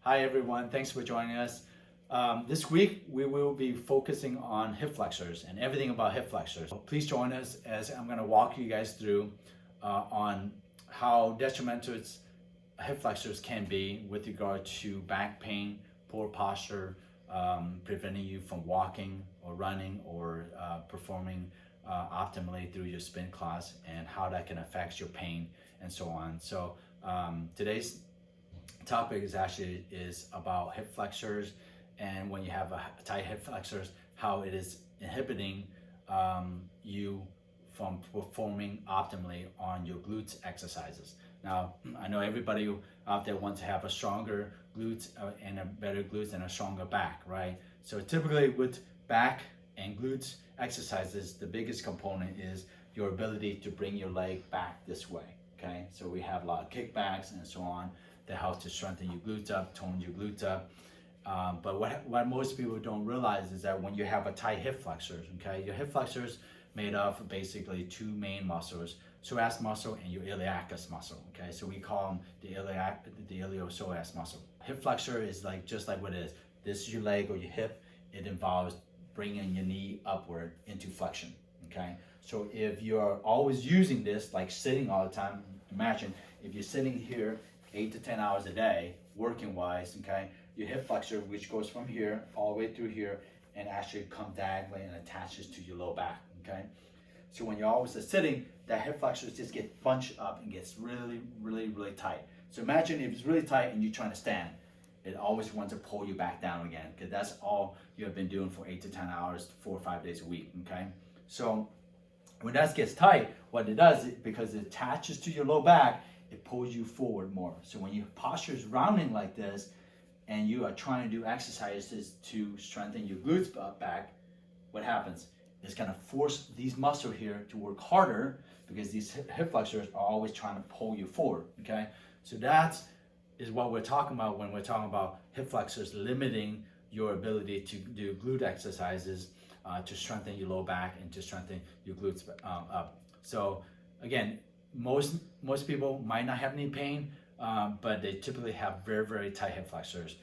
Hi everyone, thanks for joining us. This week we will be focusing on hip flexors and everything about hip flexors. Please join us as I'm going to walk you guys through on how detrimental hip flexors can be with regard to back pain, poor posture, preventing you from walking or running or performing optimally through your spin class, and how that can affect your pain and so on. So today's topic is about hip flexors, and when you have a tight hip flexors, how it is inhibiting you from performing optimally on your glutes exercises. Now, I know everybody out there wants to have a stronger glutes and a better glutes and a stronger back, right? So typically with back and glutes exercises, the biggest component is your ability to bring your leg back this way, okay? So we have a lot of kickbacks and so on that help to strengthen your glutes up, tone your glutes up. But what most people don't realize is that when you have a tight hip flexors, okay, your hip flexors made of basically two main muscles, psoas muscle and your iliacus muscle, okay? So we call them the iliopsoas muscle. Hip flexor is just like what it is. This is your leg or your hip. It involves bringing your knee upward into flexion, okay? So if you're always using this, like sitting all the time, imagine if you're sitting here 8 to 10 hours a day, working wise, okay, your hip flexor, which goes from here all the way through here and actually come diagonally and attaches to your low back, okay? So when you're always sitting, that hip flexor just gets bunched up and gets really, really, really tight. So imagine if it's really tight and you're trying to stand, it always wants to pull you back down again, because that's all you have been doing for 8 to 10 hours, 4 or 5 days a week, okay? So when that gets tight, what it does, because it attaches to your low back, it pulls you forward more. So when your posture is rounding like this, and you are trying to do exercises to strengthen your glutes back, what happens? It's gonna force these muscles here to work harder, because these hip flexors are always trying to pull you forward, okay? So that is what we're talking about when we're talking about hip flexors limiting your ability to do glute exercises to strengthen your low back and to strengthen your glutes up. So again, most people might not have any pain, but they typically have very, very tight hip flexors.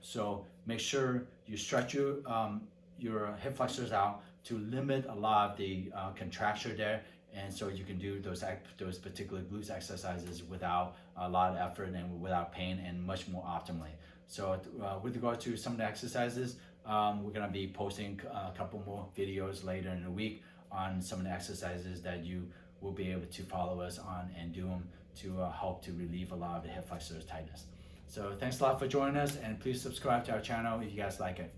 So make sure you stretch your hip flexors out to limit a lot of the contracture there, and so you can do those particular glutes exercises without a lot of effort and without pain, and much more optimally. So with regard to some of the exercises, we're going to be posting a couple more videos later in the week on some of the exercises that you will be able to follow us on and do them to help to relieve a lot of the hip flexors tightness. So thanks a lot for joining us, and please subscribe to our channel if you guys like it.